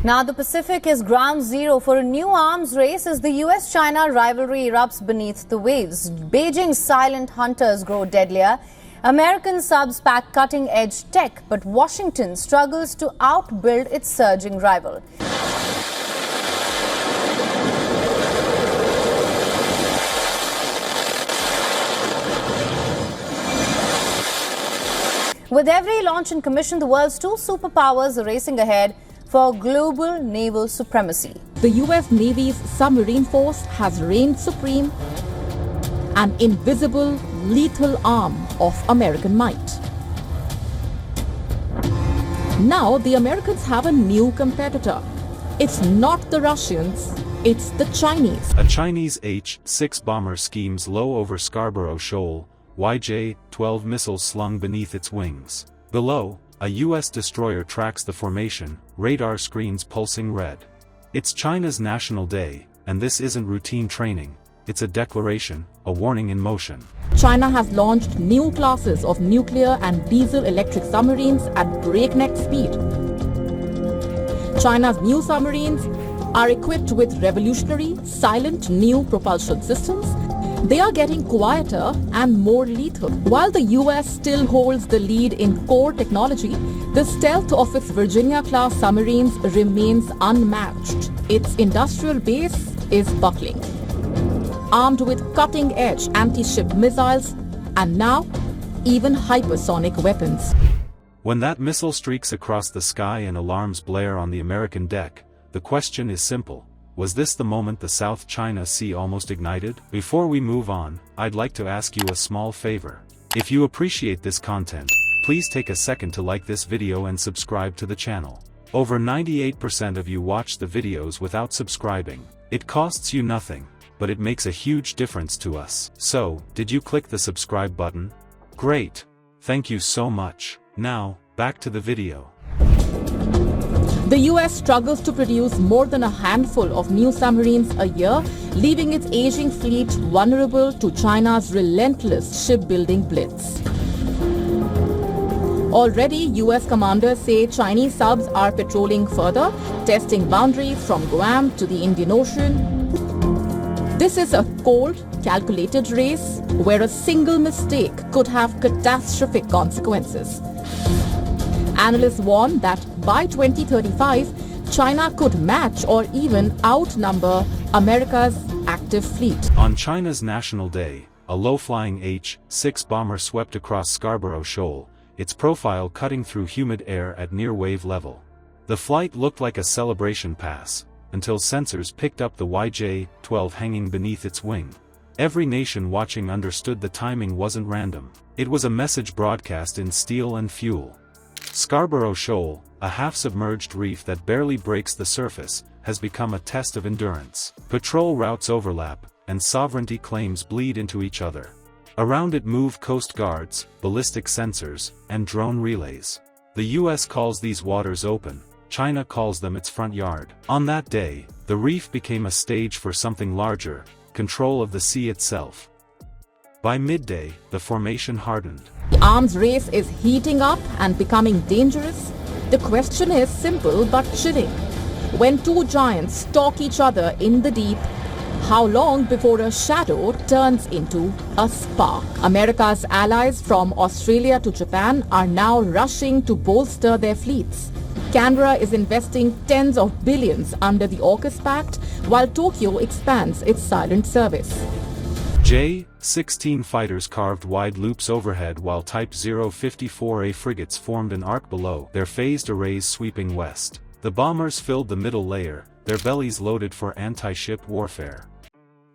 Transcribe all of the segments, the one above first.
Now the Pacific is ground zero for a new arms race as the US-China rivalry erupts beneath the waves. Beijing's silent hunters grow deadlier. American subs pack cutting-edge tech, but Washington struggles to outbuild its surging rival. With every launch and commission, the world's two superpowers are racing ahead for global naval supremacy. The US Navy's submarine force has reigned supreme, an invisible, lethal arm of American might. Now the Americans have a new competitor. It's not the Russians, it's the Chinese. A Chinese H-6 bomber schemes low over Scarborough Shoal, YJ-12 missiles slung beneath its wings. Below, a US destroyer tracks the formation, radar screens pulsing red. It's China's National Day, and this isn't routine training, it's a declaration, a warning in motion. China has launched new classes of nuclear and diesel-electric submarines at breakneck speed. China's new submarines are equipped with revolutionary, silent new propulsion systems. They are getting quieter and more lethal. While the US still holds the lead in core technology, the stealth of its Virginia-class submarines remains unmatched. Its industrial base is buckling. Armed with cutting-edge anti-ship missiles and now even hypersonic weapons. When that missile streaks across the sky and alarms blare on the American deck, the question is simple. Was this the moment the South China Sea almost ignited? Before we move on, I'd like to ask you a small favor. If you appreciate this content, please take a second to like this video and subscribe to the channel. Over 98% of you watch the videos without subscribing. It costs you nothing, but it makes a huge difference to us. So, did you click the subscribe button? Great! Thank you so much. Now, back to the video. The US struggles to produce more than a handful of new submarines a year, leaving its aging fleet vulnerable to China's relentless shipbuilding blitz. Already, US commanders say Chinese subs are patrolling further, testing boundaries from Guam to the Indian Ocean. This is a cold, calculated race where a single mistake could have catastrophic consequences. Analysts warn that by 2035, China could match or even outnumber America's active fleet. On China's National Day, a low-flying H-6 bomber swept across Scarborough Shoal, its profile cutting through humid air at near wave level. The flight looked like a celebration pass, until sensors picked up the YJ-12 hanging beneath its wing. Every nation watching understood the timing wasn't random. It was a message broadcast in steel and fuel. Scarborough Shoal, a half-submerged reef that barely breaks the surface, has become a test of endurance. Patrol routes overlap, and sovereignty claims bleed into each other. Around it move coast guards, ballistic sensors, and drone relays. The US calls these waters open, China calls them its front yard. On that day, the reef became a stage for something larger, control of the sea itself. By midday, the formation hardened. The arms race is heating up and becoming dangerous. The question is simple but chilling. When two giants stalk each other in the deep, how long before a shadow turns into a spark? America's allies from Australia to Japan are now rushing to bolster their fleets. Canberra is investing tens of billions under the AUKUS Pact, while Tokyo expands its silent service. J-16 fighters carved wide loops overhead while Type 054A frigates formed an arc below, their phased arrays sweeping west. The bombers filled the middle layer, their bellies loaded for anti-ship warfare.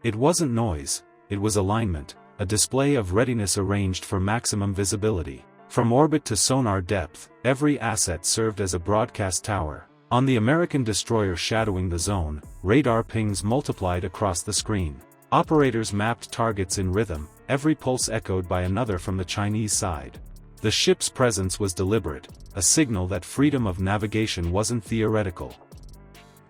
It wasn't noise, it was alignment, a display of readiness arranged for maximum visibility. From orbit to sonar depth, every asset served as a broadcast tower. On the American destroyer shadowing the zone, radar pings multiplied across the screen. Operators mapped targets in rhythm, every pulse echoed by another from the Chinese side. The ship's presence was deliberate, a signal that freedom of navigation wasn't theoretical.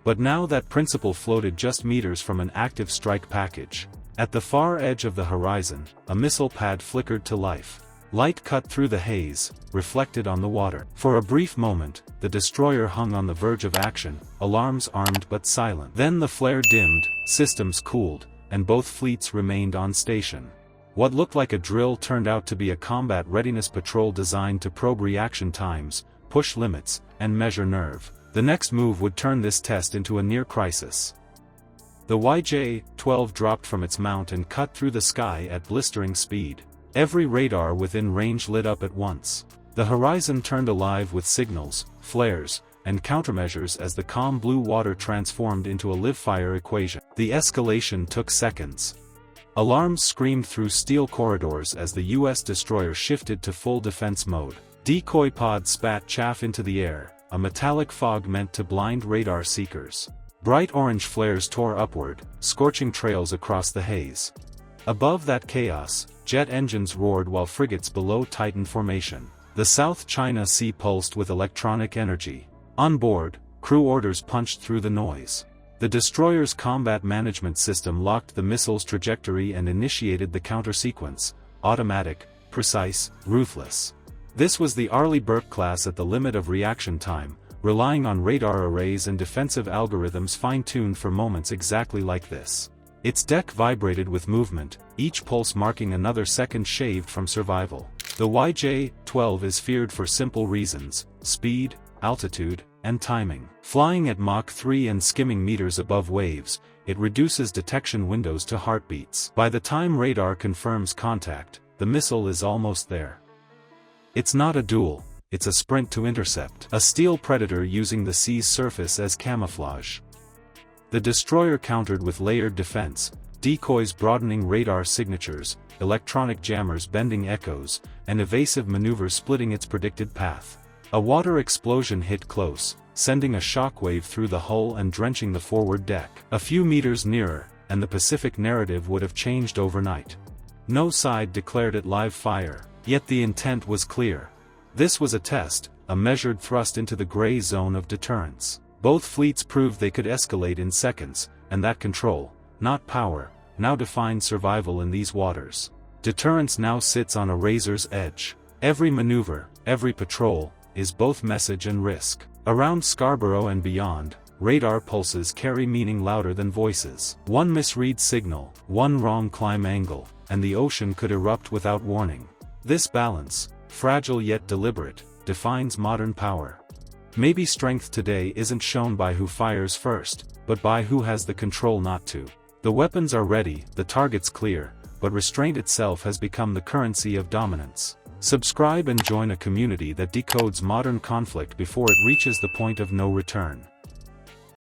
But now that principle floated just meters from an active strike package. At the far edge of the horizon, a missile pad flickered to life. Light cut through the haze, reflected on the water. For a brief moment, the destroyer hung on the verge of action, alarms armed but silent. Then the flare dimmed, systems cooled, and both fleets remained on station. What looked like a drill turned out to be a combat readiness patrol designed to probe reaction times, push limits, and measure nerve. The next move would turn this test into a near crisis. The YJ-12 dropped from its mount and cut through the sky at blistering speed. Every radar within range lit up at once. The horizon turned alive with signals, flares, and countermeasures as the calm blue water transformed into a live-fire equation. The escalation took seconds. Alarms screamed through steel corridors as the U.S. destroyer shifted to full defense mode. Decoy pods spat chaff into the air, a metallic fog meant to blind radar seekers. Bright orange flares tore upward, scorching trails across the haze. Above that chaos, jet engines roared while frigates below tightened formation. The South China Sea pulsed with electronic energy. On board, crew orders punched through the noise. The destroyer's combat management system locked the missile's trajectory and initiated the counter-sequence, automatic, precise, ruthless. This was the Arleigh Burke class at the limit of reaction time, relying on radar arrays and defensive algorithms fine-tuned for moments exactly like this. Its deck vibrated with movement, each pulse marking another second shaved from survival. The YJ-12 is feared for simple reasons: speed, altitude, and timing. Flying at Mach 3 and skimming meters above waves, it reduces detection windows to heartbeats. By the time radar confirms contact, the missile is almost there. It's not a duel, it's a sprint to intercept. A steel predator using the sea's surface as camouflage. The destroyer countered with layered defense, decoys broadening radar signatures, electronic jammers bending echoes, and evasive maneuvers splitting its predicted path. A water explosion hit close, sending a shockwave through the hull and drenching the forward deck. A few meters nearer, and the Pacific narrative would have changed overnight. No side declared it live fire, yet the intent was clear. This was a test, a measured thrust into the gray zone of deterrence. Both fleets proved they could escalate in seconds, and that control, not power, now defined survival in these waters. Deterrence now sits on a razor's edge. Every maneuver, every patrol, is both message and risk. Around Scarborough and beyond, radar pulses carry meaning louder than voices. One misread signal, one wrong climb angle, and the ocean could erupt without warning. This balance, fragile yet deliberate, defines modern power. Maybe strength today isn't shown by who fires first, but by who has the control not to. The weapons are ready, the target's clear, but restraint itself has become the currency of dominance. Subscribe and join a community that decodes modern conflict before it reaches the point of no return.